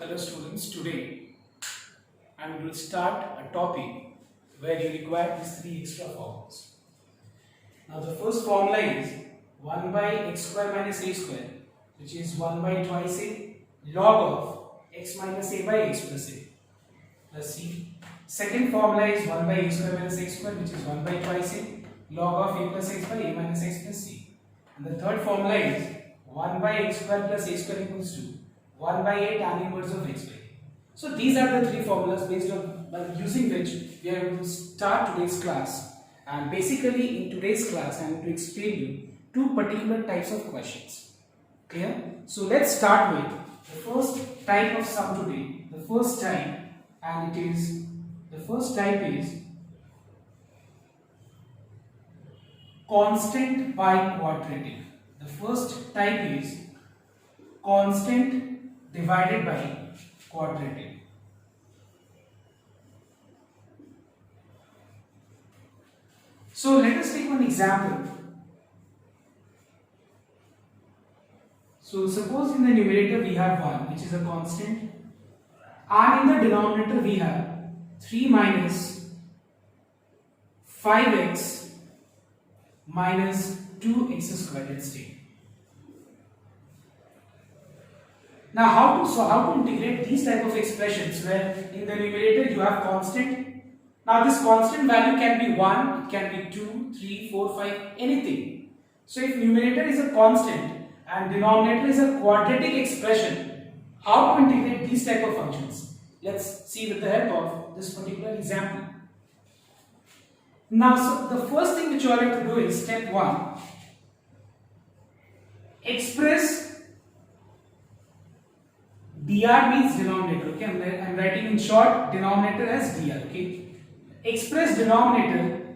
Hello students, today I will start a topic where you require these three extra formulas. Now the first formula is 1 by x square minus a square, which is 1 by twice a log of x minus a by x plus a plus c. Second formula is 1 by x square minus x square, which is 1 by twice a log of a plus x by a minus x plus c. And the third formula is 1 by x square plus a square equals to 1 by a tan inverse of x by a. So these are the three formulas based on using which we are going to start today's class. And basically in today's class I am going to explain you two particular types of questions. Clear? So let's start with the first type of sum today. The first type, and the first type is constant by quadratic. The first type is constant divided by quadratic. So let us take one example. So suppose in the numerator we have 1, which is a constant, and in the denominator we have 3 minus 5x minus 2x squared. Let's take. Now how to integrate these type of expressions where in the numerator you have constant. Now this constant value can be 1, it can be 2, 3, 4, 5, anything. So if numerator is a constant and denominator is a quadratic expression, how to integrate these type of functions? Let's see with the help of this particular example. Now so the first thing which you all have to do is step 1. Express dr means denominator, okay, I'm writing in short denominator as dr, okay. Express denominator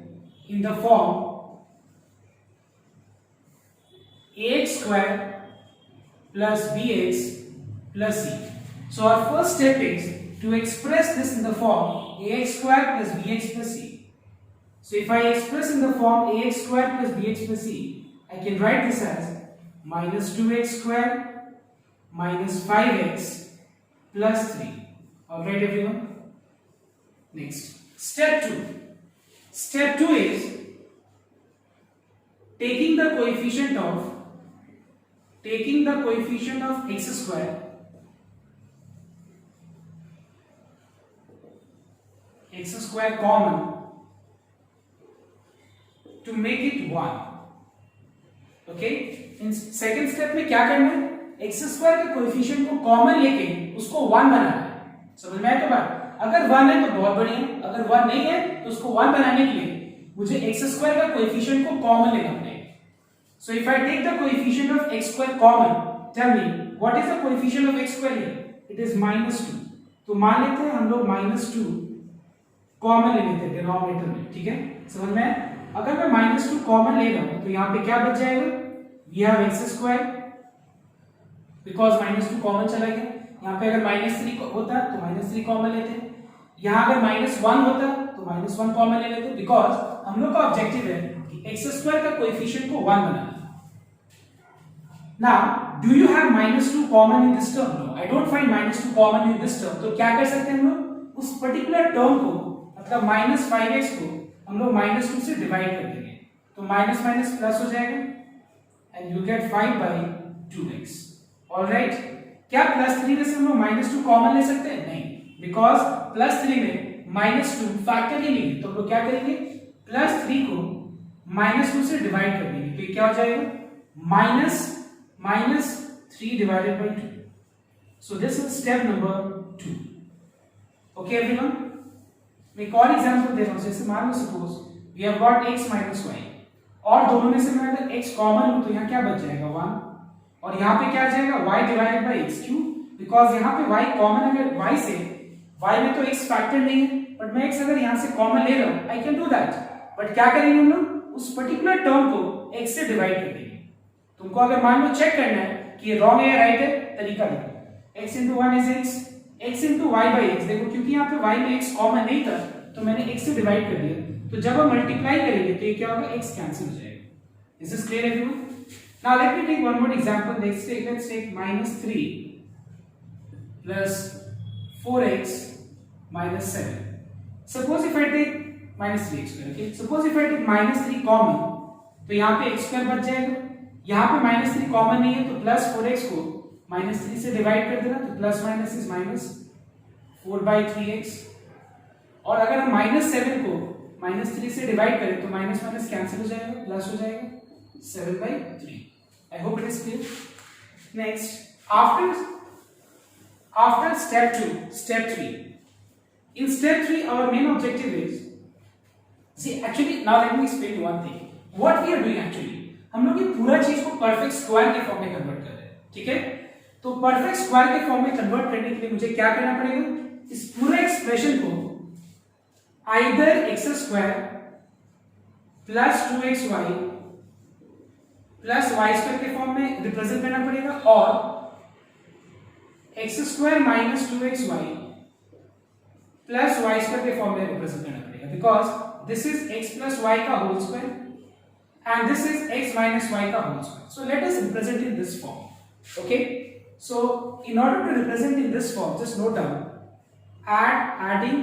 in the form ax square plus bx plus c. So our first step is to express this in the form ax square plus bx plus c. So if I express in the form ax square plus bx plus c, I can write this as minus 2x square minus 5x plus 3. Alright everyone? Next. Step 2. Step 2 is taking the coefficient of x square common to make it 1. Okay? In second step में क्या करना है? x square के coefficient को common लेके उसको 1 बनाना है. समझ में आया तो बात? अगर 1 है तो बहुत बढ़िया, अगर 1 नहीं है तो उसको 1 बनाने के लिए मुझे x स्क्वायर का कोएफिशिएंट को कॉमन लेना पड़ेगा. So if I take the coefficient of x square common, tell me what is the coefficient of x square here? It is -2. तो मान लेते हैं हम लोग -2 कॉमन ले लेते हैं डिनोमिनेटर में, ठीक है? समझ में? अगर मैं -2 कॉमन ले रहा हूं तो यहां पे क्या बच जाएगा? We have x square because -2 common चला गया. यहाँ पे अगर -3 होता तो -3 कॉमन लेते हैं. यहाँ अगर -1 होता तो -1 कॉमन ले लेते, बिकॉज हम लोग का ऑब्जेक्टिव है कि x स्क्वायर का कोएफिशिएंट को 1 बनाना. Now do you have -2 common in this term? No, I don't find -2 common in this term. तो क्या कर सकते हैं हम लोग? उस पर्टिकुलर टर्म को, मतलब -5x को हम लोग -2 से डिवाइड कर देंगे. तो माइनस माइनस प्लस हो जाएगा and you get 5 by 2x. Alright. क्या +3 में से हम लोग -2 कॉमन ले सकते हैं? नहीं, बिकॉज +3 में -2 फैक्टर ही नहीं. तो हम लोग क्या करेंगे? +3 को -2 से डिवाइड कर देंगे. तो ये क्या हो जाएगा? -3 divided by 2. So this is step number 2. Okay everyone? मैं एक और एग्जांपल दे रहा हूं. जैसे मान लो suppose we have got x minus y, और दोनों में से मैं अगर x कॉमन लूं तो यहाँ क्या बच जाएगा? 1. और यहाँ पे क्या आ जाएगा? y divided by x. क्यों? बिकॉज यहाँ पे y कॉमन, अगर y से y में तो x फैक्टर नहीं है, बट मैं x अगर यहाँ से कॉमन ले रहा हूँ, I can do that. But क्या करेंगे हम लोग? उस पर्टिकुलर टर्म को x से डिवाइड कर देंगे. तुमको अगर मान लो चेक करना है कि ये रॉन्ग है या राइट है, तरीका देखो. x into 1 is x, x into y by x. देखो क्योंकि यहाँ पे y में x कॉमन नहीं था तो मैंने x से डिवाइड कर दिया. तो जब हम मल्टीप्लाई करेंगे तो ये क्या होगा? x कैंसिल हो जाएगा. Is this clear everyone? Now let me take one more example. Let's take -3 plus 4x minus 7. Suppose if I take minus 3x square, okay? Suppose if I take minus 3 common, तो यहाँ पे x square बच जाएगा. यहाँ पे minus 3 common नहीं है तो plus 4x को minus 3 से divide कर देना, तो plus minus is minus 4 by 3x. और अगर हम minus 7 को minus 3 से divide करें तो minus minus cancel हो जाएगा, plus हो जाएगा 7 by 3. I hope it is clear. Next, after step 2, step 3. In step 3, our main objective is, see, actually, now let me explain one thing. What we are doing actually, हम लोग ये पूरा चीज को perfect square के form में convert कर रहे हैं, ठीक है? तो perfect square के फॉर्म में कन्वर्ट करने के लिए मुझे क्या करना पड़ेगा? इस पूरे एक्सप्रेशन को either x square plus 2xy plus y square के फॉर्म में रिप्रेजेंट करना पड़ेगा, और x square minus 2xy plus y square के फॉर्म में रिप्रेजेंट करना पड़ेगा, because this is x plus y का whole square and this is x minus y का whole square. So let us represent in this form. Okay, so in order to represent in this form, just note down adding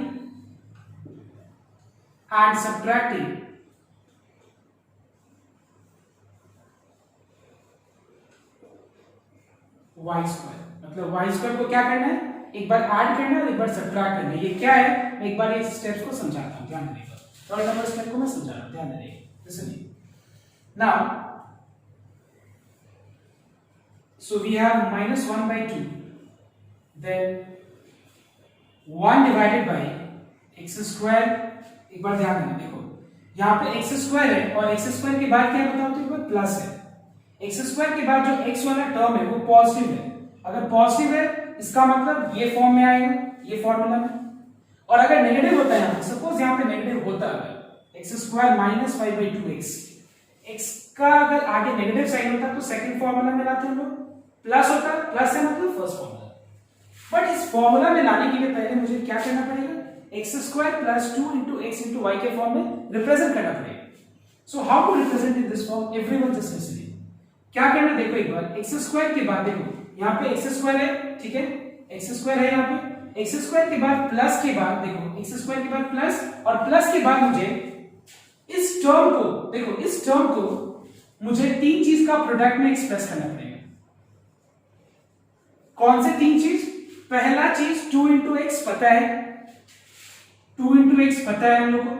and subtracting y square. मतलब y square को क्या करना है, एक बार add करना है और एक बार सब्ट्रैक्ट करना है. ये क्या है, मैं एक बार ये स्टेप्स को समझाता हूँ, ध्यान देगा. थर्ड नंबर स्टेप को मैं समझा रहा हूँ, ध्यान देगा. Listen. Now, so we have minus 1 by 2, then 1 divided by x square. एक बार ध्यान देना, देखो यहाँ पे x स्क्वायर है और x स्क्वायर के बाद क्या बताओ, तो एक बार प्लस है. x स्क्वायर के बाद जो x वाला टर्म है वो पॉजिटिव है. अगर पॉजिटिव है इसका मतलब ये फॉर्म में आएगा, ये फॉर्मूला में. और अगर नेगेटिव होता है, यहाँ सपोज यहाँ पे नेगेटिव होता है x square minus 5 by 2x, x का अगर आगे नेगेटिव साइन होता तो सेकंड फॉर्मूला में लाते हम लोग, प्लस होता, प्लस है मतलब फर्स्ट फॉर्मूला. बट इस फॉर्मूला में लाने के लिए पहले मुझे क्या करना पड़ेगा, x square plus 2 into x into y के फॉर्म में रिप्रेजेंट करना पड़ेगा. So how to represent in this form, everyone just listen. क्या करना, देखो एक बार x स्क्वायर के बाद देखो यहाँ पे x स्क्वायर है, ठीक है, x स्क्वायर है यहाँ पे. x स्क्वायर के बाद प्लस के बाद देखो x स्क्वायर के बाद प्लस, और प्लस के बाद मुझे इस टर्म को, देखो इस टर्म को मुझे तीन चीज का प्रोडक्ट में एक्सप्रेस करना पड़ेगा. कौन से तीन चीज, पहला चीज 2 into x पता है, 2 into x पता है हम लोग को,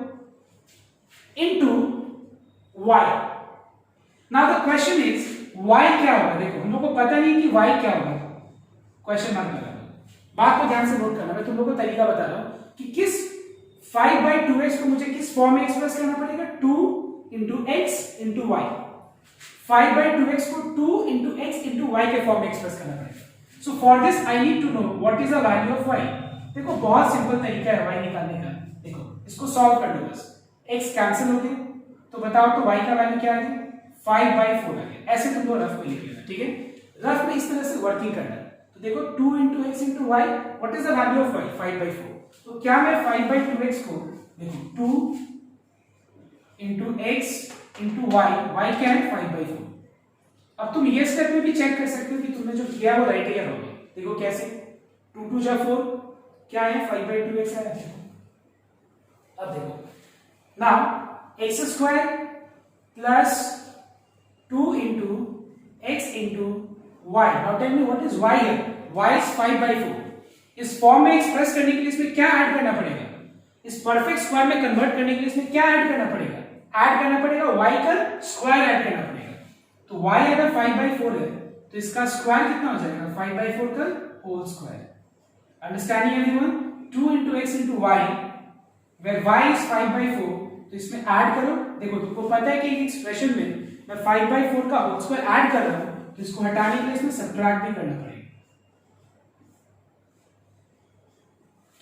into y. Now the question is y क्या होगा, देखो हम लोग को पता नहीं कि y क्या होगा, क्वेश्चन मार्क लगा. बात को ध्यान से नोट करना, मैं तुम लोगों को तरीका बता रहा हूं कि किस 5 by 2x को मुझे किस फॉर्म में एक्सप्रेस करना पड़ेगा, 2 into x into y. 5 by 2x को 2 into x into y के फॉर्म में एक्सप्रेस करना पड़ेगा. So for this I need to know what is the value of y. देखो बहुत सिंपल तरीका है y निकालने का. देखो इसको सॉल्व कर लो बस, x कैंसिल हो गया तो बताओ तो y का वैल्यू क्या आ गया, 5 by 4 आ गया. ऐसे तुमको रफ में लिख लेना, ठीक है, रफ में इस तरह से वर्किंग करना है. तो देखो 2 into x into y, what is the value of y, 5 by 4. तो क्या मैं 5 by 2x को देखो 2 into x into y, y क्या है 5 by 4. अब तुम ये स्टेप में भी चेक कर सकते हो कि तुमने जो किया वो राइट है या रॉन्ग है. देखो कैसे, 2 2 जा 4 क्या है, 5 by 2x है. अब देखो now x square plus 2 into x into y. Now tell me what is y here? Y is 5 by 4. इस फॉर्म में एक्सप्रेस करने के लिए इसमें क्या ऐड करना पड़ेगा, इस परफेक्ट स्क्वायर में कन्वर्ट करने के लिए इसमें क्या ऐड करना पड़ेगा, ऐड करना पड़ेगा y का स्क्वायर ऐड करना पड़ेगा. तो y अगर 5 by 4 है तो इसका स्क्वायर कितना हो जाएगा, 5 by 4 का whole square. Understanding everyone, 2 into x into y where y is 5 by 4. तो इसमें ऐड करो, देखो तुमको पता है कि एक्सप्रेशन में मैं 5 by 4 का होल स्क्वायर ऐड कर रहा हूं, तो इसको हटाने के लिए इसमें सब्ट्रैक्ट भी करना पड़ेगा.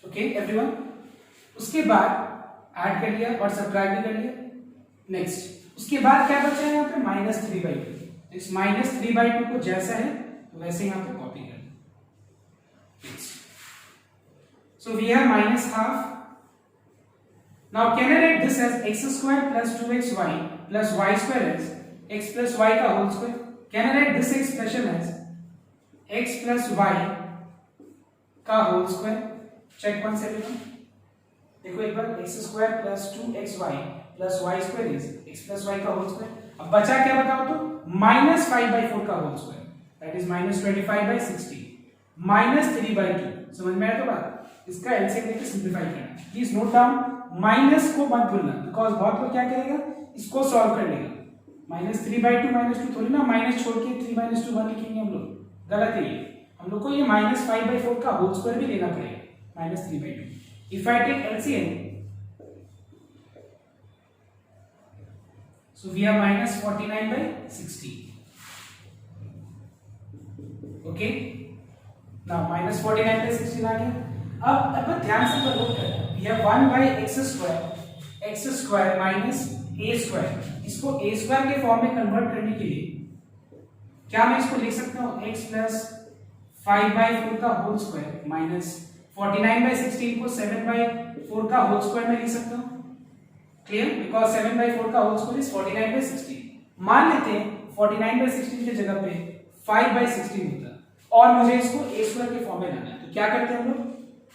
ओके एवरीवन, उसके बाद ऐड कर लिया और सब्ट्रैक्ट भी कर लिया. नेक्स्ट उसके बाद क्या बचा है यहाँ पे, -3/2. इस -3/2 को जैसा है तो वैसे यहाँ पे कॉपी कर लो. So we have -12. Now can I write this as x square plus 2xy plus y square as x plus y का whole square? Can I write this expression as x plus y का whole square? Check 1 से देखो एक बार X square plus 2xy प्लस Y square is X plus Y का whole square. अब बचा क्या बताओ तो माइनस 5/4 का whole square that is minus 25/60 minus 3/2। समझ में आया तो बात? इसका एलसीएम लेके सिंपलीफाई करना। प्लीज नोट डाउन माइनस को मत भूलना बिकॉज बहुत लोग क्या करेगा इसको सॉल्व कर लेगा। माइनस 3/2 माइनस 2 थोड़ी ना माइनस छोड़ के 3 - 2 1 लिखेंगे हम लोग, गलत है ये। हम लोग को ये माइनस 5/4 का होल स्क्वायर भी लेना पड़ेगा minus 3/2। If I take LCM so we have minus 49/60 okay now minus 49/60 आ गया। अब अपन ध्यान से तो नोट करना we have 1/x square minus a square। इसको a square के फॉर्म में कन्वर्ट करने के लिए क्या मैं इसको लिख सकता हूं x plus 5/4 का होल स्क्वायर माइनस 49/16 को 7/4 का होल स्क्वायर में लिख सकता हूं। क्लियर? बिकॉज 7/4 का होल स्क्वायर इज 49/16। मान लेते हैं 49/16 की जगह पे 5/16 होता और मुझे इसको a स्क्वायर के फॉर्म में लाना है तो क्या करते हैं हम लोग?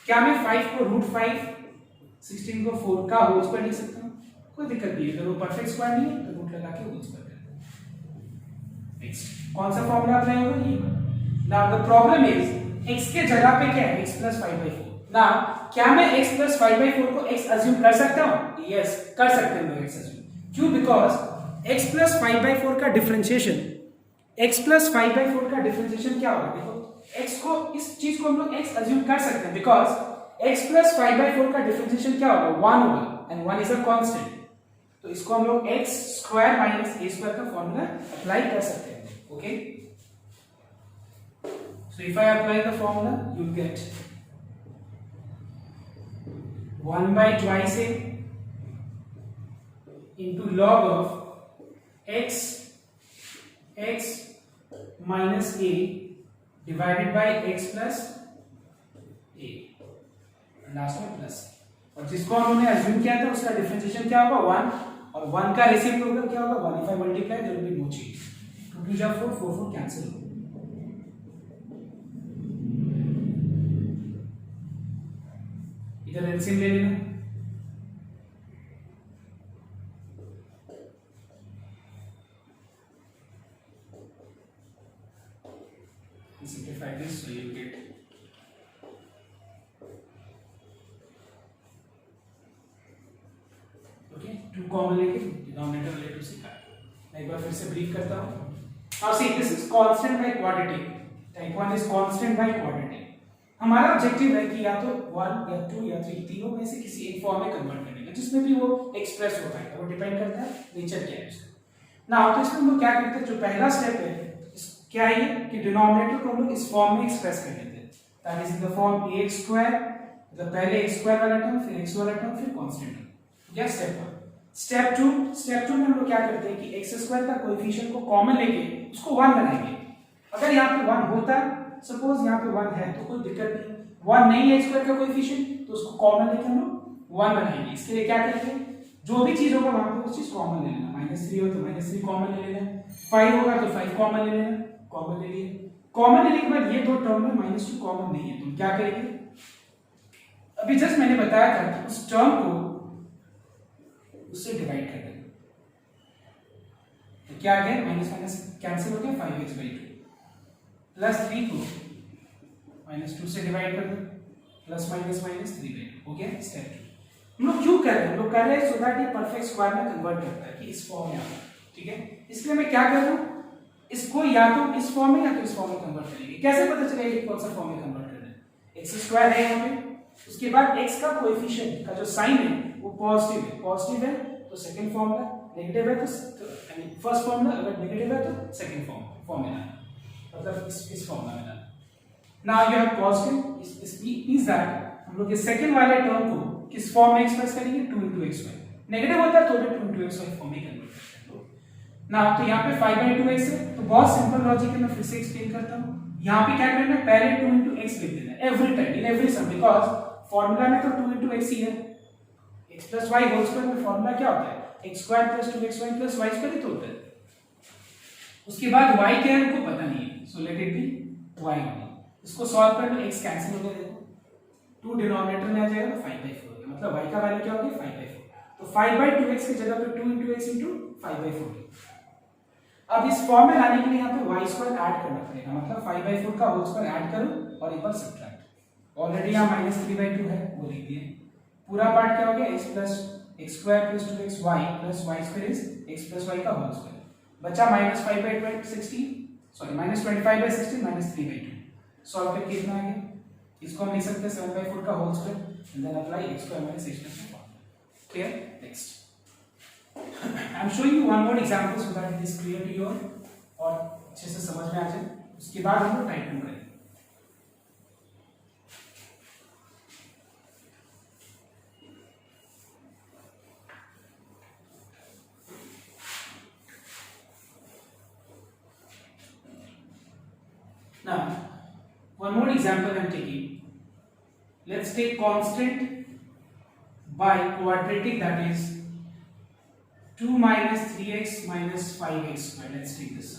क्या मैं 5 को √5 16 को 4 का होल स्क्वायर लिख सकता हूं? कोई दिक्कत नहीं है। अगर वो परफेक्ट स्क्वायर नहीं है तो रूट लगा के होल स्क्वायर करते हैं। नेक्स्ट कौन सा फॉर्मूला अप्लाई होगा? ये। Now the problem is x के जगह पे क्या है? x + 5/4। नाउ क्या मैं x + 5/4 को x अज्यूम कर सकता हूं? यस कर सकते हैं लोग x अज्यूम। क्यों? बिकॉज x + 5/4 का डिफरेंशिएशन क्या होगा? देखो x को इस चीज को हम लोग x अज्यूम कर सकते हैं बिकॉज x + 5/4 का डिफरेंशिएशन क्या होगा? 1 होगा एंड 1 इज अ कांस्टेंट। तो इसको हम लोग x² - a² का फॉर्मूला अप्लाई कर सकते हैं। Okay so if I apply the formula you get 1/2 into log of x minus a divided by x plus a last में प्लस। और जिसको हमने अज्यूम किया था उसका डिफरेंशिएशन क्या होगा? 1 और 1 का रेसिप्रोकल क्या होगा? 1 if I multiply there will be no change। 2 2 जा 4 4 4 कैंसिल हो। इधर एलसीएम ले लेना। Simplify this so you get okay 2 common लेके डिनोमिनेटर ले 2 से काट। मैं एक बार फिर से ब्रीफ करता हूं। Now see this is constant by quadratic. Type 1 is constant by quadratic. हमारा ऑब्जेक्टिव है कि या तो 1 या 2 या 3 तीनों में से किसी एक फॉर्म में कन्वर्ट करने का जिसमें भी वो एक्सप्रेस हो पाएगा। वो डिपेंड करता है नेचर क्या है उसका। नाउ तो इसमें हम लोग क्या करते हैं? जो पहला स्टेप है क्या है कि डिनोमिनेटर को हम लोग इस फॉर्म में एक्सप्रेस कर लेते हैं। That is in the form ax²। मतलब पहले x² वाला टर्म फिर x वाला टर्म फिर कांस्टेंट टर्म। या स्टेप 1। स्टेप 2 में हम लोग क्या करते हैं कि x² का कोएफिशिएंट को कॉमन लेके उसको 1 बनाएंगे। अगर यहाँ पे 1 होता सपोज यहाँ पे 1 है तो कोई दिक्कत नहीं। 1 नहीं है x² का कोएफिशिएंट तो उसको कॉमन लेके हम लोग 1 बनाएंगे। इसके लिए क्या करेंगे? जो भी चीज होगा वहां पे उस चीज कॉमन ले लेना। -3 हो तो -3 कॉमन ले लेना। 5 होगा तो 5 कॉमन ले लेना। कॉमन ले लिए। कॉमन लेने के बाद ये दो टर्म में -2 कॉमन नहीं है तो क्या करेंगे? अभी जस्ट मैंने बताया था कि उस टर्म को उससे डिवाइड कर देंगे तो क्या आ गया? माइनस माइनस कैंसिल हो गया 5x/2 प्लस 3 को -2 से डिवाइड कर दो प्लस माइनस माइनस 3/2 हो गया। स्टेप 2 हम लोग क्यों कर रहे हैं? हम लोग कर रहे हैं सो दैट ये परफेक्ट स्क्वायर में कन्वर्ट करता है कि इस फॉर्म में आता है। ठीक है, इसलिए मैं क्या कर रहा हूं? इसको या तो इस फॉर्म में या तो इस फॉर्म में कन्वर्ट करेंगे। कैसे पता चलेगा कि कौन सा फॉर्म में कन्वर्ट करना है? x² है यहाँ पे, उसके बाद x का कोएफिशिएंट का जो साइन है वो पॉजिटिव है तो सेकंड फॉर्मूला, नेगेटिव है तो यानी फर्स्ट फॉर्मूला, अगर नेगेटिव है तो सेकंड फॉर्म में लाना, मतलब इस फॉर्मूला में लाना। नाउ यू हैव पॉजिटिव, इस मींस दैट हम लोग ये सेकंड वाले टर्म को किस फॉर्म में एक्सप्रेस करेंगे? 2 * xy। नेगेटिव होता है तो भी 2 * xy फॉर्म में कन्वर्ट करते हैं। ना तो यहाँ पे 5/2x है तो बहुत सिंपल लॉजिक है, मैं फिर से एक्सप्लेन करता हूँ। यहाँ पे क्या करना है? पहले 2 * x लिख देना है every time in every sum, because formula में तो 2 * x ही है। x + y होल स्क्वायर में फॉर्मूला क्या होता है? x² + 2xy + y² ही तो होता है। उसके बाद y क्या है हमको पता नहीं है, so let it be y only। इसको सॉल्व कर लो, x कैंसिल हो गया, देखो 2 डिनोमिनेटर में आ जाएगा तो 5/4, मतलब y का वैल्यू क्या होगी 5/4। तो 5/2x की जगह पे 2 × x × 5/4। अब इस फॉर्म में लाने के लिए यहाँ पे y² ऐड करना पड़ेगा, मतलब 5/4 का होल स्क्वायर ऐड करो और एक बार सब्ट्रैक्ट। ऑलरेडी यहाँ -3/2 है वो लिख दिए। पूरा पार्ट क्या हो गया x + x² + 2xy + y² is x + y का होल स्क्वायर। बचा -5/16, सॉरी -25/16 -3/2। सॉल्व करके कितना आ गया, इसको हम लिख सकते हैं 7/4 का whole square and then apply x² - x + y। Clear? Next I am showing you one more example so that it is clear to you और अच्छे से समझ में आ जाए। उसके बाद हम लोग टाइप 2 करेंगे। Now, one more example I am taking. Let's take constant by quadratic, that is 2 - 3x - 5x square. Let's take this.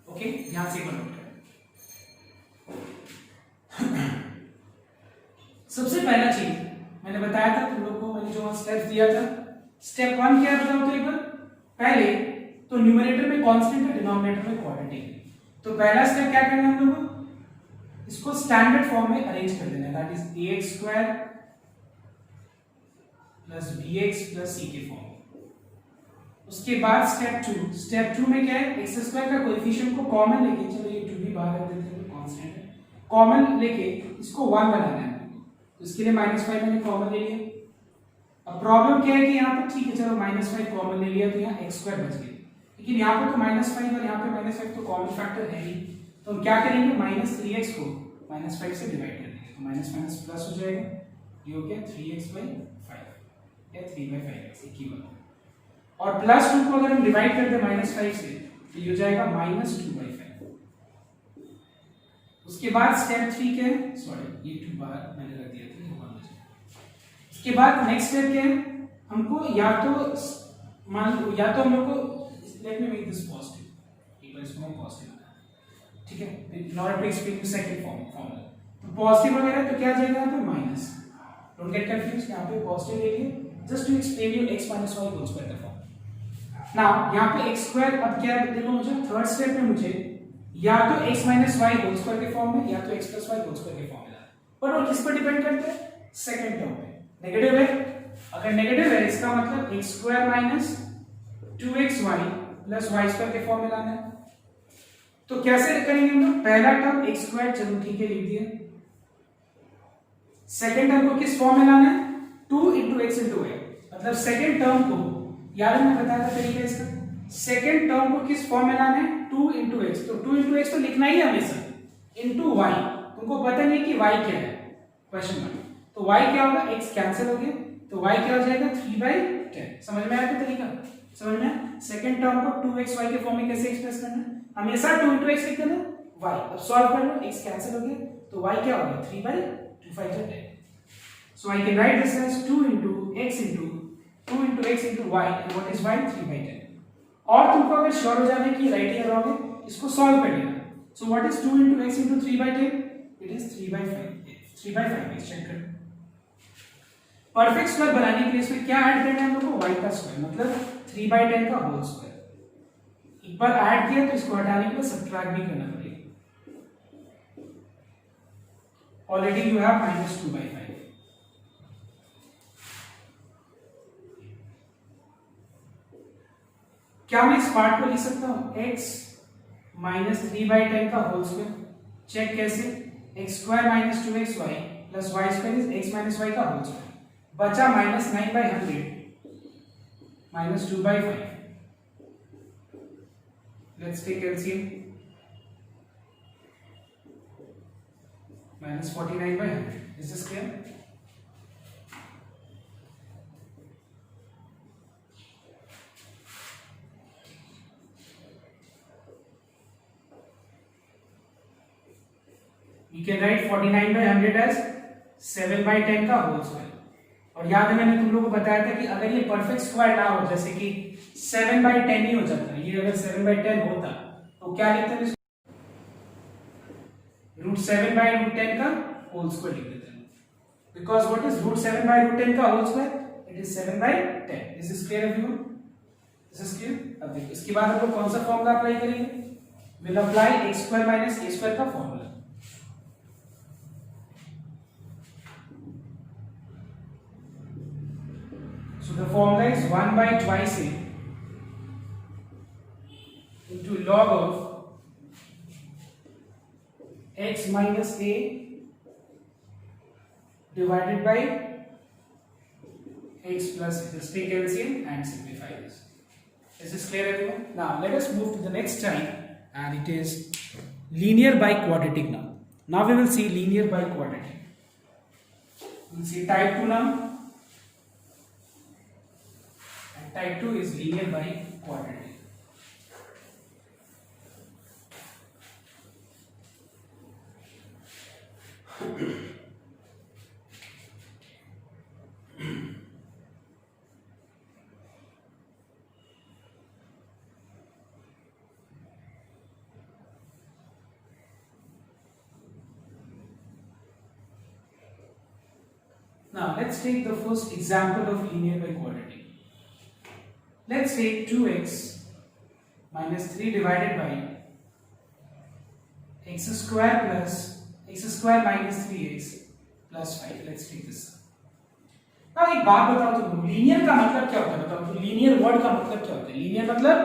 Okay, ध्यान से नोट करें। सबसे पहला चीज मैंने बताया था तुम लोग को, मैंने जो स्टेप्स दिया था, स्टेप 1 क्या बताओ तो एक बार। पहले तो न्यूमरेटर में कांस्टेंट है, डिनोमिनेटर में क्वाड्रेटिक है। तो पहला स्टेप क्या करना है हम लोग को, इसको स्टैंडर्ड फॉर्म में अरेंज कर देना है, that is ax² + bx + c के फॉर्म। उसके बाद स्टेप 2 में क्या है, x² का कोएफिशिएंट को कॉमन लेके, चलो ये 2 भी बाहर रख देते हैं, कांस्टेंट है, कॉमन लेके इसको 1 बनाना है। तो इसके लिए -5 मैंने कॉमन ले लिया। अब प्रॉब्लम क्या है कि यहाँ पे ठीक है चलो -5 कॉमन ले लिया तो यहाँ x² बच गया, लेकिन यहाँ पे तो -5 और यहाँ पे -5 तो कॉमन फैक्टर है ही। तो हम क्या करेंगे, -3x को -5 से डिवाइड कर देंगे, तो माइनस प्लस हो जाएगा, ये हो गया 3x/5 या 3/5x एक ही बात। और +2 को अगर हम डिवाइड कर दे -5 से तो ये हो जाएगा -2/5। उसके बाद स्टेप 3 क्या है, सॉरी ये 2 बाहर मैंने रख दिया था, ये 1 हो जाएगा। उसके बाद नेक्स्ट स्टेप क्या है, हमको या तो हम लोग को, let me make this positive, एक बार इसको मैं पॉजिटिव बनाता हूं, ठीक है, in order to explain the second formula. तो पॉजिटिव वगैरह तो क्या आ जाएगा यहाँ पे माइनस, डोंट गेट कंफ्यूज्ड, यहाँ पे पॉजिटिव ले लिए just to explain you x - y whole square का फॉर्म। नाउ यहाँ पे x² अब क्या देखो, मुझे थर्ड स्टेप में मुझे या तो x - y होल स्क्वायर के फॉर्म में या तो x + y होल स्क्वायर के फॉर्म में लाना, पर वो किस पर डिपेंड करता है, सेकंड टर्म पे। नेगेटिव है, अगर नेगेटिव है इसका मतलब x² - 2xy + y² के फॉर्म में लाना है। तो कैसे करेंगे हम लोग, पहला टर्म x², चलो ठीक है लिख दिया। सेकंड टर्म को किस फॉर्म में लाना है, 2 × x × y, मतलब सेकंड टर्म को, याद है मैं बताया था तरीका इसका, सेकंड टर्म को किस फॉर्म में लाना है, 2 × x। तो 2 × x तो लिखना ही है हमेशा, इनटू y, तुमको पता नहीं कि y क्या है, क्वेश्चन मार्क, तो y क्या होगा, x कैंसिल हो गया, तो y क्या हो जाएगा 3/10। समझ में आया तरीका, समझ में। सेकंड टर्म को 2xy के फॉर्म में कैसे एक्सप्रेस करना है, हमेशा 2 × x लिख देना, y। अब सॉल्व कर लो, x कैंसिल हो गया, तो y क्या होगा 3/2/10। So I can write this as 2 × x × 2 × x × y, and what is y, 3/10। और तुमको अगर श्योर हो जाना कि राइट या रॉन्ग है, इसको सॉल्व कर लेना। So what is 2 × x × 3/10? It is 3/5x। Check कर, परफेक्ट स्क्वायर बनाने के लिए इसमें क्या ऐड करना है हम लोग को, y का स्क्वायर, मतलब 3/10 का होल स्क्वायर। एक बार ऐड किया तो इसको हटाने के लिए सब्ट्रैक्ट भी करना पड़ेगा। Already you have -2/5। क्या मैं इस पार्ट को लिख सकता हूं, x - 3/10 का होल स्क्वायर। चेक कैसे, x² - 2xy + y² is x - y का होल स्क्वायर। बचा -9/100 -2/5। Let's take LCM, -49/100। Is this clear? You can write 49/100 as 7/10 का होल स्क्वायर। और याद है मैंने तुम लोगों को बताया था कि अगर ये परफेक्ट स्क्वायर ना हो, जैसे कि 7/10 ही हो जाता, ये अगर 7/10 होता तो क्या लिखते हैं, √7/√10 का होल स्क्वायर लिख देते हैं, बिकॉज व्हाट इज √7/√10 का whole square? It is 7/10. Is this clear everyone? This is clear. अब देखो इसके बाद हम लोग कौन सा फॉर्मूला अप्लाई करेंगे? विल अप्लाई x² - a² का formula. So the formula is 1/twice a into log of x minus a divided by x plus a. Just take LCM and simplify this. Is this clear everyone? Now let us move to the next type, and it is linear biquadratic now. Now we will see linear biquadratic. We will see type 2 now. Type 2 is linear biquadratic. Now let's take the first example of linear biquadratic. Let's take 2x minus 3 divided by x square minus 3x plus 5. Let's take this. अब एक बात बताओ तुम, linear का मतलब क्या होता है? बताओ तो लीनियर वर्ड का मतलब क्या होता है? लीनियर मतलब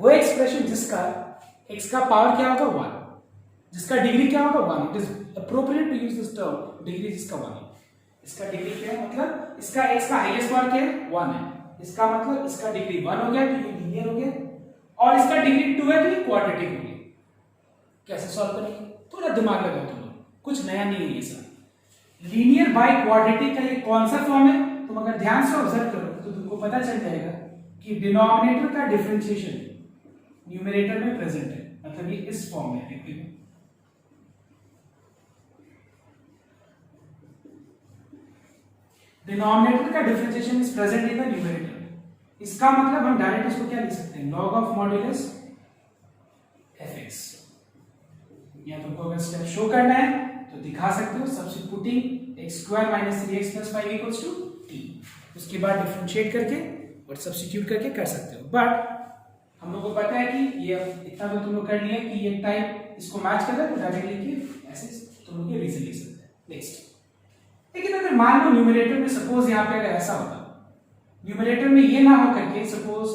वो एक्सप्रेशन जिसका x का पावर क्या होगा 1, जिसका डिग्री क्या होगा 1. It is appropriate to use this term, degree जिसका 1 है. इसका डिग्री क्या है? मतलब इसका x का हाईएस्ट पावर क्या है? 1 है. इसका मतलब इसका डिग्री 1 हो गया तो ये लीनियर हो गया, और इसका डिग्री 2 है तो ये क्वाड्रेटिक हो गया. कैसे सॉल्व करेंगे? थोड़ा दिमाग लगाओ तुम लोग, कुछ नया नहीं है ये सब. लीनियर बाय क्वाड्रेटिक का ये कौन सा फॉर्म है? तुम अगर ध्यान से ऑब्जर्व करो तो तुमको पता चल जाएगा कि डिनोमिनेटर का डिफरेंशिएशन न्यूमरेटर में प्रेजेंट है. मतलब ये इस फॉर्म में है. डिनोमिनेटर का differentiation is present in the numerator. इसका मतलब हम डायरेक्ट इसको क्या लिख सकते हैं? log of modulus fx. या तुमको अगर स्टेप शो करना है तो दिखा सकते हो, सब्स्टिट्यूटिंग x² - 3x + 5 = t. उसके बाद डिफरेंशिएट करके और सब्स्टिट्यूट करके कर सकते हो. बट हम लोग को पता है कि ये इतना तो तुम लोग कर लिया कि ये टाइप इसको मैच कर रहा है, तो डायरेक्ट लिखिए ऐसे तुम लोग ये रीजन लिख सकते हैं. नेक्स्ट, लेकिन अगर मान लो न्यूमरेटर में सपोज यहां पे अगर ऐसा होता, न्यूमरेटर में ये ना हो करके सपोज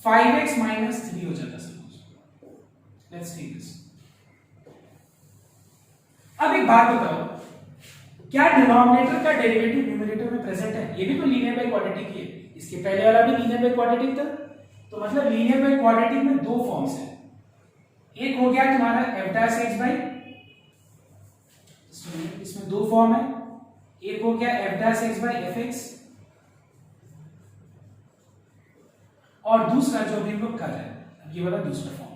5x - 3 हो जाता सपोज. Let's take this. अब एक बात बताओ, क्या डिनोमिनेटर का डेरिवेटिव न्यूमरेटर में प्रेजेंट है? ये भी तो लीनियर बाय क्वाड्रेटिक ही है. इसके पहले वाला भी लीनियर बाय क्वाड्रेटिक था. तो मतलब लीनियर बाय क्वाड्रेटिक में दो फॉर्म्स हैं. एक हो गया तुम्हारा f'(x/) इसमें दो फॉर्म है. एक हो गया f'(x/fx) और दूसरा जो अभी हम लोग कर रहे हैं ये वाला दूसरा फॉर्म.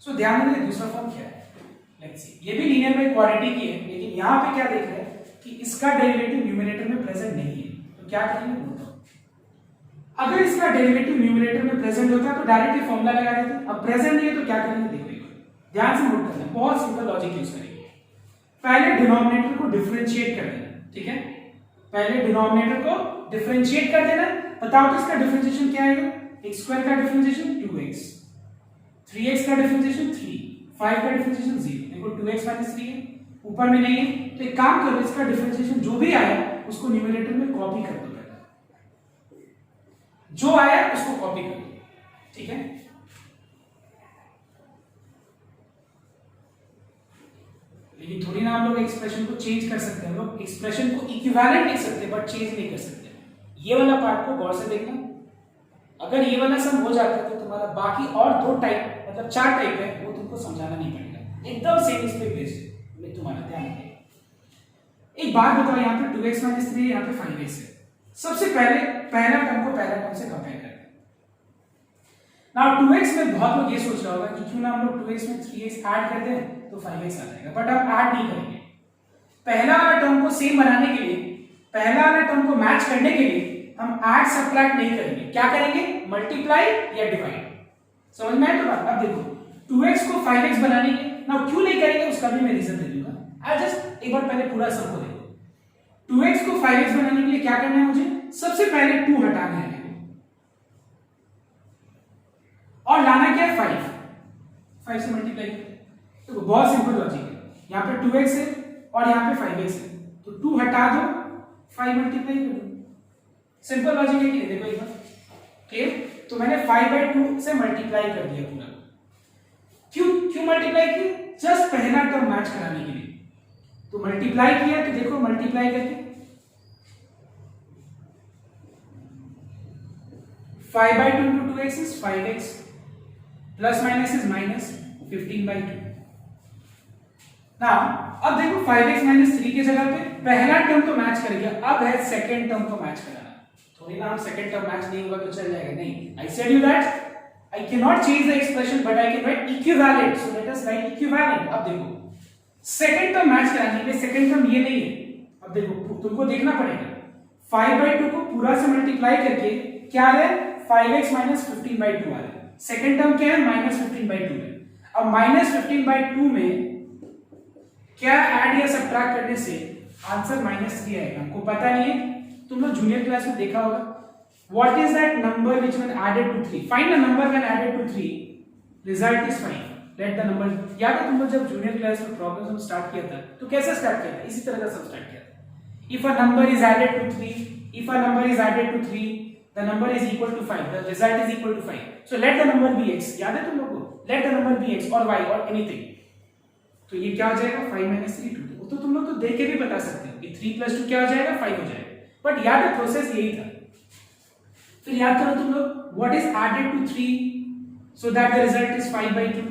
सो ध्यान दें दूसरा फॉर्म क्या है. लेट्स सी, ये भी लीनियर बाय क्वाड्रेटिक ही है, लेकिन यहां पे क्या देख रहे हैं कि इसका डेरिवेटिव न्यूमरेटर में प्रेजेंट नहीं है. तो क्या करेंगे बताओ. अगर इसका डेरिवेटिव न्यूमरेटर में प्रेजेंट होता तो डायरेक्टली फॉर्मूला लगा देते. अब प्रेजेंट नहीं है तो क्या करेंगे देखो एक बार ध्यान से नोट करना. बहुत सिंपल लॉजिक यूज करेंगे. पहले डिनोमिनेटर को डिफरेंशिएट कर देना. ठीक है, पहले डिनोमिनेटर को डिफरेंशिएट कर देना. बताओ तो इसका डिफरेंशिएशन क्या आएगा. x² का डिफरेंशिएशन 2x, 3x का डिफरेंशिएशन 3, 5 का डिफरेंशिएशन 0. देखो 2x - 3 है, ऊपर में नहीं है, तो एक काम करो इसका डिफरेंशिएशन जो भी आया उसको न्यूमरेटर में कॉपी कर दो. पहले जो आया उसको कॉपी कर दो. ठीक है, लेकिन थोड़ी ना हम लोग एक्सप्रेशन को चेंज कर सकते हैं. हम लोग एक्सप्रेशन को इक्विवेलेंट लिख सकते हैं बट चेंज नहीं कर सकते. ये वाला पार्ट को गौर से देखना. अगर ये वाला सम हो जाता है तो तुम्हारा बाकी और दो टाइप मतलब 4 टाइप है वो तुमको समझाना नहीं पड़ेगा. एकदम सेम इस पे बेस्ड है. तुम्हारा ध्यान रखिए. एक बात बताओ, यहाँ पे 2x - 3 यहाँ पे 5x है. सबसे पहले पहला टर्म को पहला टर्म से कंपेयर करते हैं. नाउ 2x में बहुत लोग ये सोच रहा होगा कि क्यों ना हम लोग 2x में 3x ऐड कर दें तो 5x आ जाएगा. बट हम ऐड नहीं करेंगे. पहला वाला टर्म को सेम बनाने के लिए, पहला वाला टर्म को मैच करने के लिए हम ऐड सब्ट्रैक्ट नहीं करेंगे. क्या करेंगे? मल्टीप्लाई या डिवाइड. समझ में आया तो बात. अब देखो 2x को 5x बनाने के लिए ना क्यों नहीं करेंगे उसका भी मैं रीजन दे दूंगा। आई जस्ट एक बार पहले पूरा सब को देखो। 2x को 5x बनाने के लिए क्या करना है मुझे, सबसे पहले 2 हटाने हैं और लाना क्या है 5 से मल्टीप्लाई करो। तो बहुत सिंपल लॉजिक है, यहाँ पे 2x है और यहाँ पे 5x है, तो 2 हटा दो 5 मल्टीप्लाई कर दो। सिंपल लॉजिक है कि देखो एक बार क्लियर। तो मैंने 5/2 से मल्टीप्लाई कर दिया पूरा। क्यों मल्टीप्लाई किया, जस्ट पहला टर्म मैच कराने के लिए। तो मल्टीप्लाई किया तो देखो मल्टीप्लाई करके 5/2 into 2x is 5x plus minus is minus 15/2। Now अब देखो 5x माइनस 3 की जगह पे पहला टर्म तो मैच कर गया, अब है सेकंड टर्म को मैच कराना। थोड़ी ना हम सेकंड टर्म मैच नहीं होगा तो चल जाएगा, नहीं। I said you that I cannot change the expression but I can write equivalent, so let us write equivalent। अब देखो सेकंड टर्म मैच कराने के लिए सेकंड टर्म ये नहीं है, अब देखो तुमको देखना पड़ेगा 5/2 को पूरा से मल्टीप्लाई करके क्या आ रहा है 5x माइनस 15/2 आ रहा है। सेकंड टर्म क्या है माइनस 15/2 है। अब माइनस 15/2 में क्या ऐड या सब्ट्रैक्ट करने से आंसर -3 आएगा। हमको पता नहीं है, तुम लोग जूनियर क्लास में देखा होगा। What is that number which when added to 3? Find the number when added to 3. Result is 5. Let the number. याद है तुम लोग जब जूनियर क्लास में प्रॉब्लम्स हम स्टार्ट किया था तो कैसे स्टार्ट किया था, इसी तरह का सब स्टार्ट किया था। If a number is added to 3, if a number is added to 3, the number is equal to 5. The result is equal to 5. So let the number be x. याद है तुम लोग को? Let the number be x or y or anything. तो ये क्या हो जाएगा 5 minus 3 2। तो तुम लोग तो देख के भी बता सकते हो कि 3 plus 2 क्या हो जाएगा 5 हो जाएगा। बट याद है प्रोसेस यही था। फिर याद करो तुम लोग what is added to 3 so that the result is 5/2.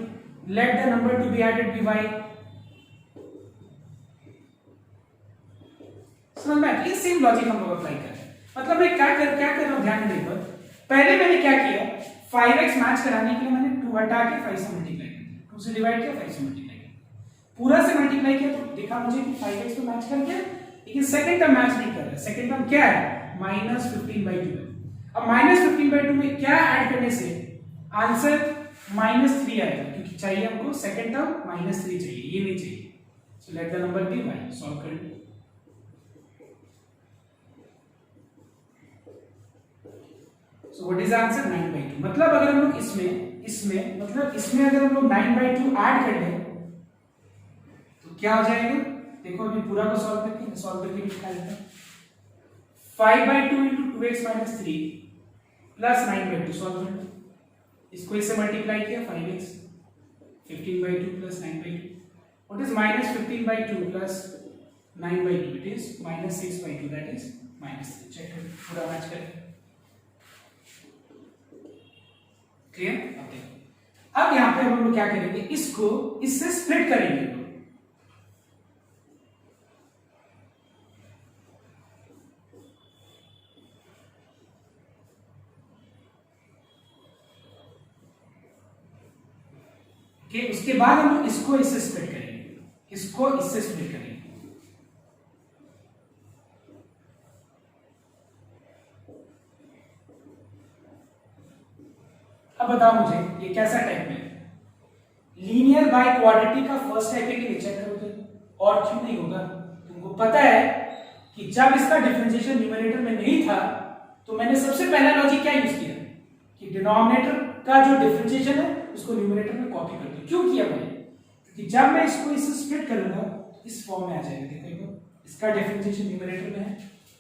Let the number to be added be y. समझ में आया? ये सेम लॉजिक हम लोग अप्लाई कर रहे हैं। मतलब मैं क्या कर रहा हूं ध्यान देकर, पहले मैंने क्या किया 5x मैच कराने के लिए मैंने 2 हटा के 5 से मल्टीप्लाई किया, 2 से डिवाइड किया 5 से मल्टीप्लाई किया, पूरा से मल्टीप्लाई किया तो देखा मुझे कि 5x तो मैच कर गया, लेकिन सेकंड टर्म मैच नहीं कर रहा है। सेकंड टर्म क्या है -15/2 है। अब -15/2 में क्या ऐड करने से आंसर -3 आएगा, क्योंकि चाहिए हमको सेकंड टर्म -3 चाहिए, ये नहीं चाहिए। So let the number be y। Solve कर लो। So what is answer 9/2। मतलब अगर हम लोग इसमें अगर हम लोग 9/2 ऐड कर लें तो क्या हो जाएगा, देखो अभी पूरा को सॉल्व करके दिखा देता हूं। 5/2 into 2x minus 3 plus 9/2 solve कर लो। इसको इससे मल्टीप्लाई किया 5x 15/2 plus 9/2। What is -15/2 plus 9/2? It is -6/2, that is -3। Check करो पूरा मैच करें। क्लियर? अब देखो, अब यहां पे हम लोग क्या करेंगे, इसको इससे स्प्लिट करेंगे। कि उसके बाद हम लोग इसको इससे स्प्लिट करेंगे, इसको इससे स्प्लिट करेंगे। अब बताओ मुझे ये कैसा टाइप में लीनियर बाय क्वाड्रेटिक का फर्स्ट टाइप है कि नहीं, चेक करोगे। और क्यों नहीं होगा, तुमको पता है कि जब इसका डिफरेंशिएशन न्यूमरेटर में नहीं था तो मैंने सबसे पहला लॉजिक क्या यूज किया कि डिनोमिनेटर का जो डिफरेंशिएशन है उसको न्यूमरेटर में कॉपी कर दो। क्यों किया मैंने, क्योंकि जब मैं इसको इससे स्प्लिट करूंगा तो इस फॉर्म में आ जाएगा। देखो इसका डिफरेंशिएशन न्यूमरेटर में है।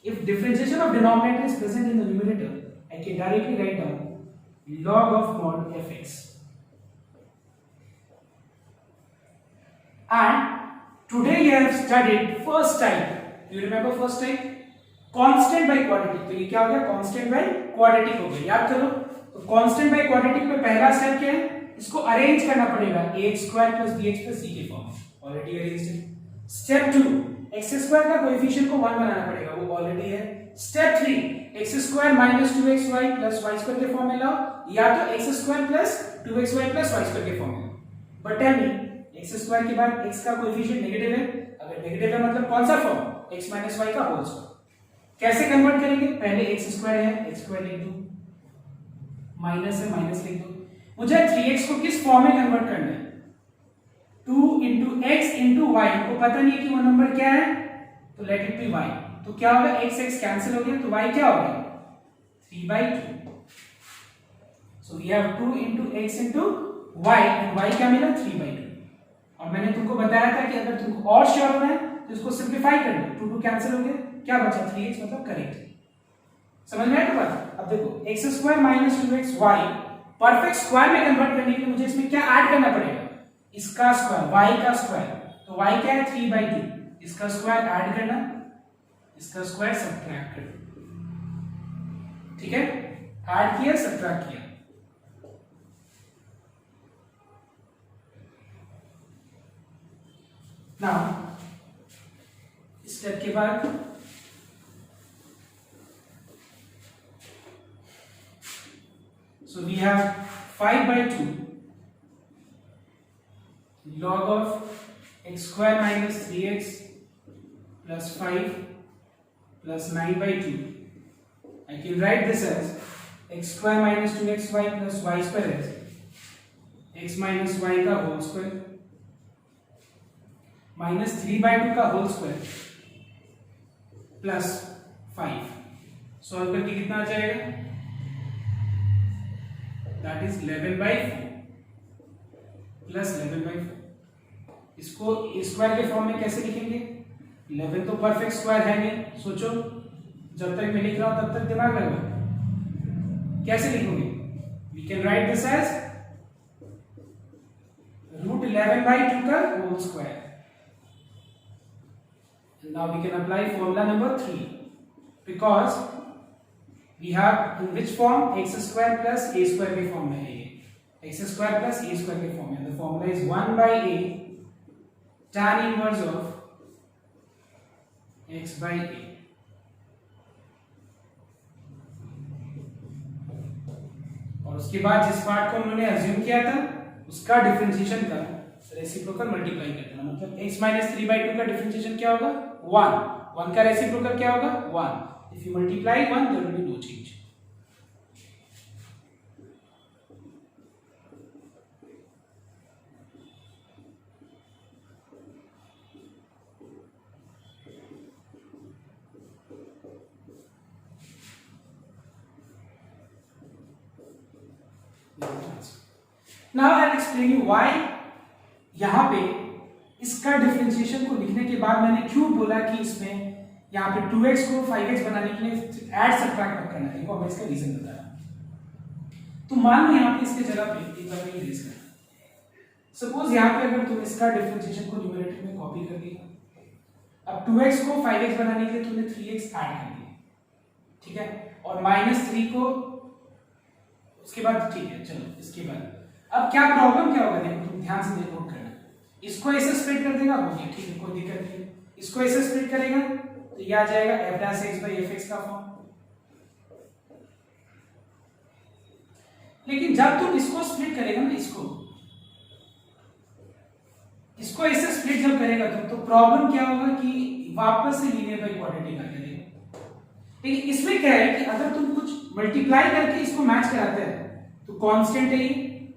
If differentiation of denominator is present in the numerator I can directly write down log of mod fx। And today you have studied first type. You remember first type? Constant by quadratic। तो ये क्या हो गया, constant by quadratic हो गया। याद करो, तो constant by quadratic में पहला स्टेप क्या है, इसको अरेंज करना पड़ेगा ax square plus bx plus c के फॉर्म में। ऑलरेडी अरेंज्ड है। स्टेप 2 x स्क्वायर का कोएफिशिएंट को 1 बनाना पड़ेगा, वो ऑलरेडी है। Step 3 x square minus 2xy plus y square के फॉर्म में लाओ, या तो x square plus 2xy plus y square के फॉर्म में। But tell me x square के बाद x का कोएफिशिएंट नेगेटिव है, अगर नेगेटिव है मतलब कौन सा फॉर्म, x माइनस y का होल स्क्वायर। कैसे कन्वर्ट करेंगे, पहले x स्क्वायर है x स्क्वायर लिख दो, माइनस है माइनस लिख दो। मुझे 3x को किस फॉर्म में कन्वर्ट करना है, 2 इंटू एक्स इंटू वाई, को पता नहीं है कि वो नंबर क्या है, तो लेट इट बी वाई। तो क्या होगा, एक्स एक्स कैंसिल हो गया, तो वाई क्या हो गया 3/2। So we have 2 into x into y, and y क्या मिला 3/2। और मैंने तुमको बताया था कि अगर तुमको और श्योर होना है तो इसको सिंप्लीफाई कर लो, 2 2 कैंसिल हो गया, क्या बचा 3x, मतलब करेक्ट। समझ में आया तो बात। अब देखो x² minus 2xy perfect square में कन्वर्ट करने के लिए मुझे इसमें क्या ऐड करना पड़ेगा, इसका स्क्वायर, y का स्क्वायर। तो y क्या है 3/2, इसका स्क्वायर ऐड करना, इसका स्क्वायर सब्ट्रैक्ट करना, ठीक है, ऐड किया सब्ट्रैक्ट किया। नाउ स्टेप के बाद so we have 5/2 log of x square minus 3x plus 5 plus 9/2. I can write this as x square minus 2xy plus y square as x minus y का whole square minus 3/2 का whole square plus 5। Solve करके कितना आ जाएगा, that is 11/4 plus 11/4। इसको square के form में कैसे लिखेंगे, 11 तो परफेक्ट स्क्वायर है नहीं, सोचो जब तक मैं लिख रहा हूं तब तक दिमाग लगाओ, कैसे लिखोगे, we can write this as √11/2 का whole square. Now we can apply formula number 3 because we have in which form, x square plus a square के फॉर्म में है ये, x square plus a square के फॉर्म में। The formula is 1/a tan inverse of x/a। और उसके बाद जिस पार्ट को उन्होंने अज्यूम किया था उसका डिफरेंशिएशन का रेसिप्रोकल मल्टीप्लाई कर देना, मतलब x minus 3/2 का डिफरेंशिएशन क्या होगा 1 का रेसिप्रोकल क्या होगा 1। If you multiply 1 there will be no change. Now I will explain you why यहां पे इसका डिफरेंशिएशन को लिखने के बाद मैंने क्यों बोला कि इसमें यहाँ पे 2x को 5x बनाने के लिए ऐड सब्ट्रैक्ट मत करना, देखो मैं इसका रीजन बता रहा हूं। तो मान लो यहाँ पे इसके जगह पे एक बार मैं इरेज करना, सपोज यहाँ पे अगर तुम इसका डिफरेंशिएशन को न्यूमरेटर में कॉपी कर दिया, अब 2x को 5x बनाने के लिए तुमने 3x ऐड कर दिया, ठीक है, और -3 को उसके बाद, ठीक है चलो इसके बाद अब क्या प्रॉब्लम क्या होगा, देखो तुम ध्यान से देखो करना, इसको ऐसे स्प्लिट कर देगा हो गया, ठीक है कोई दिक्कत नहीं, इसको ऐसे स्प्लिट करेगा तो ये आ जाएगा f'(x/fx) का फॉर्म। लेकिन जब तुम इसको स्प्लिट करेगा ना, इसको ऐसे स्प्लिट जब करेगा तो प्रॉब्लम क्या होगा कि वापस से लीनियर बाई क्वाड्रेटिक करके देगा। लेकिन इसमें क्या है कि अगर तुम कुछ मल्टीप्लाई करके इसको मैच कराते हैं तो कांस्टेंट है ये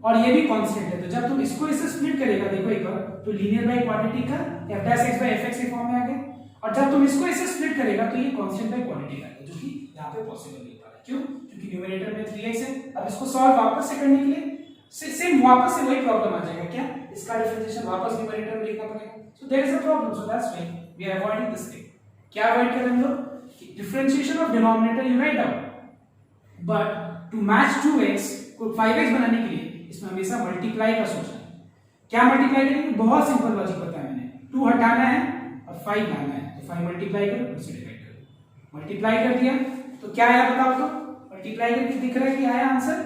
और ये भी कांस्टेंट है, तो जब तुम इसको इससे स्प्लिट करेगा देखो एक बार, तो लीनियर बाई क्वाड्रेटिक का f'(x/fx) के फॉर्म में आ गया, और जब तुम इसको इससे स्प्लिट करेगा तो ये कांस्टेंट बाई क्वाड्रेटिक आएगा, जो कि यहां पे पॉसिबल नहीं हो रहा है। क्यों, क्योंकि न्यूमरेटर में 3x है। अब इसको सॉल्व वापस से करने के लिए सेम वापस से वही प्रॉब्लम आ जाएगा, क्या इसका डिफरेंशिएशन वापस न्यूमरेटर में लिखना पड़ेगा। So there is a problem, so that's why we are avoiding this thing. क्या अवॉइड कर रहे हैं हम लोग, differentiation of denominator you write down, but to match 2x को 5x बनाने के लिए इसमें हमेशा मल्टीप्लाई का सोचना है। क्या मल्टीप्लाई करेंगे, बहुत सिंपल लॉजिक बताया मैंने, 2 हटाना है और 5 लाना है, तो 5 मल्टीप्लाई करो, 2 से डिवाइड करो, मल्टीप्लाई कर दिया तो क्या आया बताओ, तो मल्टीप्लाई करके दिख रहा है कि आया आंसर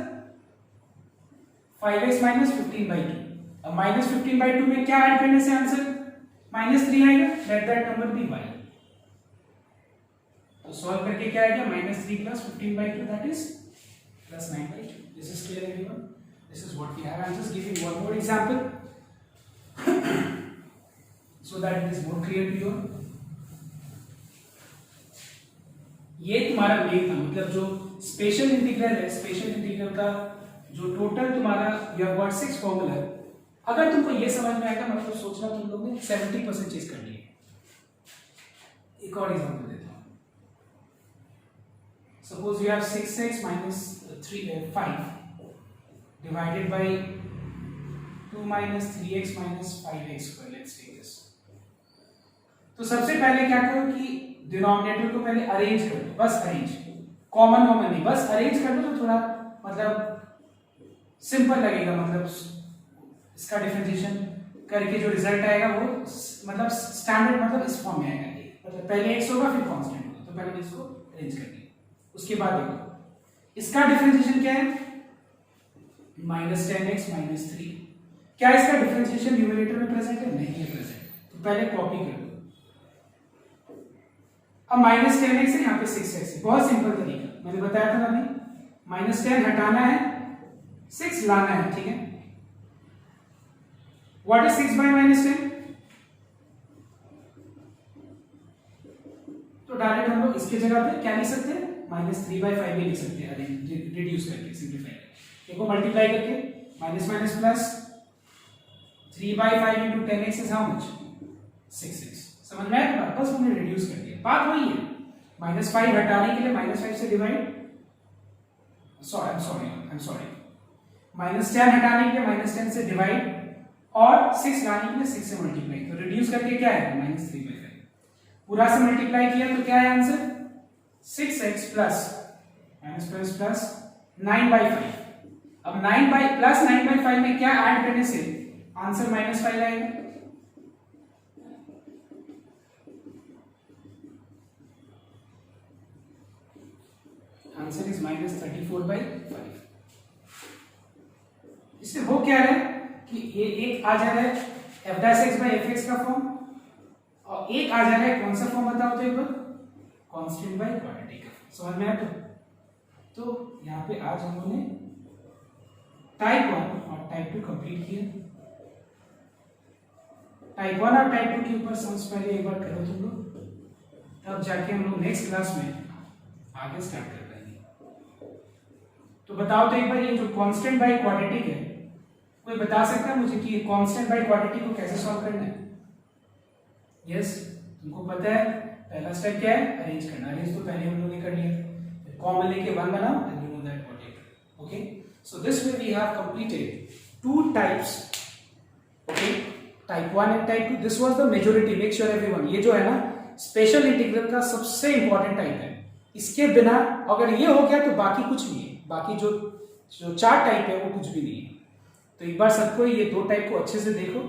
5x minus 15/2। अब माइनस 15/2 में क्या ऐड करने से आंसर -3 आएगा, let that number be y। तो सॉल्व करके क्या आएगा -3 plus 15/2 that is +9/2। This is clear everyone? This is what we have. I'm just giving one more example so that it is more clear to you. ये तुम्हारा main था, मतलब जो स्पेशल इंटीग्रल है, स्पेशल इंटीग्रल का जो total तुम्हारा you have got 6 formula, अगर तुमको ये समझ में आएगा मतलब सोचना तुम लोग ने 70% चीज कर ली है। एक और एग्जांपल देता हूं। Suppose you have 6x minus 5 divided by 2 minus 3x minus 5x square. Let's take this. तो सबसे पहले क्या करो कि डिनोमिनेटर को पहले अरेंज कर दो, बस अरेंज, कॉमन नहीं, बस अरेंज कर दो तो थोड़ा मतलब सिंपल लगेगा। मतलब इसका डिफरेंशिएशन करके जो रिजल्ट आएगा वो मतलब स्टैंडर्ड मतलब इस फॉर्म में आएगा। मतलब पहले x होगा फिर कांस्टेंट होगा, तो पहले इसको अरेंज कर दिया। उसके बाद देखो इसका डिफरेंशिएशन क्या है, -10x - 3। क्या इसका डिफरेंशिएशन न्यूमरेटर में प्रेजेंट है? नहीं है प्रेजेंट, तो पहले कॉपी कर दो। अब -10x है, यहाँ पे 6x है। बहुत सिंपल तरीका, मैंने बताया था ना अभी, -10 हटाना है, 6 लाना है, ठीक है। What is 6 by -10? तो डायरेक्ट हम लोग इसके जगह पे क्या लिख सकते हैं, -3/5 भी लिख सकते हैं, रिड्यूस करके, सिंपलीफाई करके। देखो मल्टीप्लाई करके minus minus plus 3/5 into 10x is how much? 6x। समझ में आया? बस हमने रिड्यूस कर दिया, बात वही है। -5 हटाने के लिए -5 से डिवाइड, सॉरी -10 हटाने के लिए -10 से डिवाइड और 6 लाने के लिए 6 से मल्टीप्लाई। तो रिड्यूस करके क्या है, -3/5। पूरा से मल्टीप्लाई किया तो क्या है आंसर, 6x प्लस प्लस 9/5। अब 9/5 में क्या ऐड करने से आंसर -5 आएगा। Answer is -34/5। इससे हो क्या रहा है कि ये एक आ जा रहा है f'(x/fx) का फॉर्म, और एक आ जा रहा है कौन सा फॉर्म बताओ तो एक बार, कांस्टेंट बाय क्वांटिटी का। समझ में आया? तो यहाँ पे आज हम लोगों ने टाइप 1 और टाइप 2 कंप्लीट किया। टाइप 1 और टाइप 2 के ऊपर सम्स पहले एक बार करो तुम लोग, तब जाके हम लोग नेक्स्ट क्लास में आगे स्टार्ट कर पाएंगे। तो बताओ तो एक बार, ये जो कांस्टेंट बाय क्वाड्रेटिक है, कोई बता सकता है मुझे कि कांस्टेंट बाय क्वाड्रेटिक को कैसे सॉल्व करना है? यस, तुमको पता है पहला स्टेप क्या है, अरेंज करना। अरेंज तो पहले हम लोगों ने कर लिया, कॉमन लेके 1 बनाओ and you know that what it is. Okay, so this way we have completed 2 types. Okay, type 1 and type 2। This was the majority, make sure everyone. ये जो है ना स्पेशल इंटीग्रल का सबसे इंपॉर्टेंट टाइप है। इसके बिना अगर ये हो गया तो बाकी कुछ नहीं है, बाकी जो 4 टाइप है वो कुछ भी नहीं है। तो एक बार सबको ये 2 टाइप को अच्छे से देखो,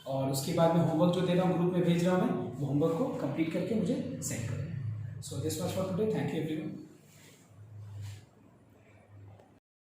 और उसके बाद में होमवर्क जो दे रहा हूँ ग्रुप में भेज रहा हूँ मैं, वो होमवर्क को कंप्लीट करके मुझे सेंड करें। So this much for today, thank you everyone.